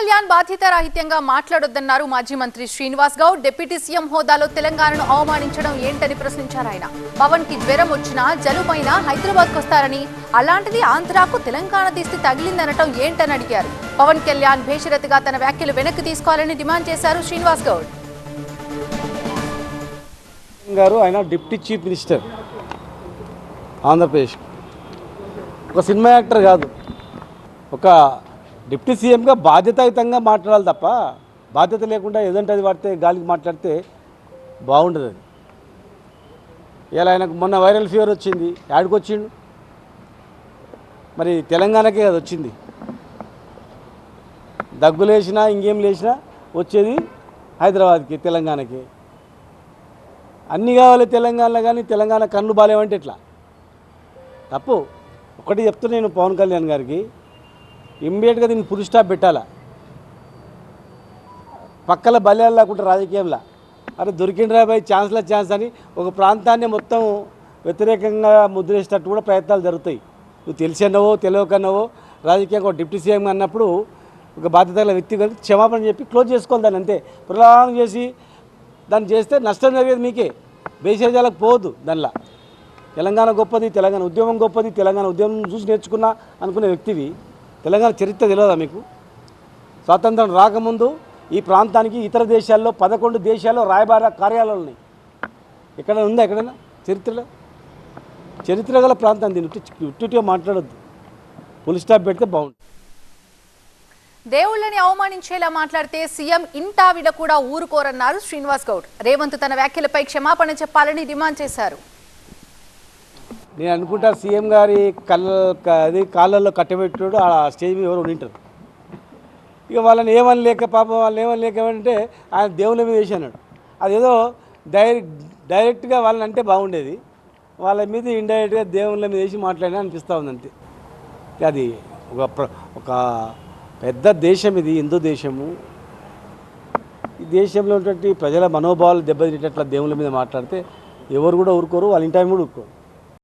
కళ్యాణ్ బాధ్యతారాహిత్యంగా మాట్లాడొద్దన్నారు మాజీ మంత్రి Srinivas Goud. Deputy CM హోదాలో తెలంగాణను అవమానించడం ఏంటని ప్రశ్నించారు ఆయన. పవన్ కి జ్వరం వచ్చినా జలుబైనా హైదరాబాద్కు వస్తారని, అలాంటిది ఆంధ్రాకు తెలంగాణ దిష్టి తగిలిందనటం ఏంటని అడిగారు. పవన్ కళ్యాణ్ భేషరతిగా తన వ్యాఖ్యలు వెనక్కి తీసుకోవాలని డిమాండ్ చేశారు శ్రీనివాస్ గౌడ్. ఆయన డిప్యూటీ చీఫ్ మినిస్టర్ ఆంధ్రప్రదేశ్, ఒక సినిమా యాక్టర్ కాదు, ఒక డిప్యూటీ సీఎంగా బాధ్యతాయుతంగా మాట్లాడాలి తప్ప బాధ్యత లేకుండా ఏదంటే అది పడితే గాలికి మాట్లాడితే బాగుండదు. అది ఇలా ఆయనకు మొన్న వైరల్ ఫీవర్ వచ్చింది, యాడికి వచ్చిండు? మరి తెలంగాణకే అది వచ్చింది. దగ్గు లేచినా ఇంకేం లేచినా వచ్చేది హైదరాబాద్కి, తెలంగాణకి. అన్నీ కావాలి తెలంగాణలో, కానీ తెలంగాణ కన్ను బాలేవంటే ఎట్లా? తప్పు. ఒకటి చెప్తున్నా నేను పవన్ కళ్యాణ్ గారికి, ఇమ్మీడియట్గా దీన్ని ఫుల్ స్టాప్ పెట్టాలా. పక్కల బల్యాలు లేకుండా రాజకీయంలో అరే దొరికిండ్రా బాయ్ ఛాన్స్ అని ఒక ప్రాంతాన్ని మొత్తం వ్యతిరేకంగా ముద్రేసేటట్టు కూడా ప్రయత్నాలు జరుగుతాయి. నువ్వు తెలిసినవో తెలియకన్నావో రాజకీయంగా ఒక డిప్యూటీ సీఎం అన్నప్పుడు ఒక బాధ్యత గల వ్యక్తి కలిసి క్షమాపణ చెప్పి క్లోజ్ చేసుకోవాలి దాన్ని. అంతే ప్రొలాంగ్ చేసి దాన్ని చేస్తే నష్టం జరిగేది మీకే, బేషజాలకు పోవద్దు. దానిలో తెలంగాణ గొప్పది, తెలంగాణ ఉద్యమం గొప్పది, తెలంగాణ ఉద్యమం చూసి నేర్చుకున్నా అనుకునే వ్యక్తివి. తెలంగాణ చరిత్ర తెలియదా మీకు? స్వాతంత్రం రాకముందు ఈ ప్రాంతానికి ఇతర దేశాల్లో 11 దేశాల్లో రాయబార కార్యాలయాలు ఉన్నాయి. ఎక్కడ ఉందా ఎక్కడైనా చరిత్రలో? చరిత్ర గల ప్రాంతం, దీన్ని ఉట్టిగా మాట్లాడొద్దు, ఫుల్ స్టాప్ పెడితే బాగుంటుంది. దేవుళ్ళని అవమానించేలా మాట్లాడితే సీఎం ఇంటావిడ కూడా ఊరుకోరన్నారు శ్రీనివాస్ గౌడ్. రేవంత్ తన వ్యాఖ్యలపై క్షమాపణ చెప్పాలని డిమాండ్ చేశారు. నేను అనుకుంటా సీఎం గారి కాళ్ళల్లో కట్టబెట్టాడు ఆ స్టేజ్ మీద ఎవరు ఉంటారు. ఇక వాళ్ళని ఏమని లేక పాపం వాళ్ళని ఏమని లేక అంటే ఆయన దేవుళ్ళ మీద వేసి అన్నాడు. అదేదో డైరెక్ట్గా వాళ్ళని అంటే బాగుండేది, వాళ్ళ మీద ఇండైరెక్ట్గా దేవుళ్ళ మీద వేసి మాట్లాడినా అనిపిస్తూ ఉంది అంతే. అది ఒక పెద్ద దేశం, ఇది హిందూ దేశము. ఈ దేశంలో ఉన్నటువంటి ప్రజల మనోభావాలు దెబ్బతినేటట్ల దేవుళ్ళ మీద మాట్లాడితే ఎవరు కూడా ఊరుకోరు, వాళ్ళ ఇంటి కూడా ఊరుకోరు.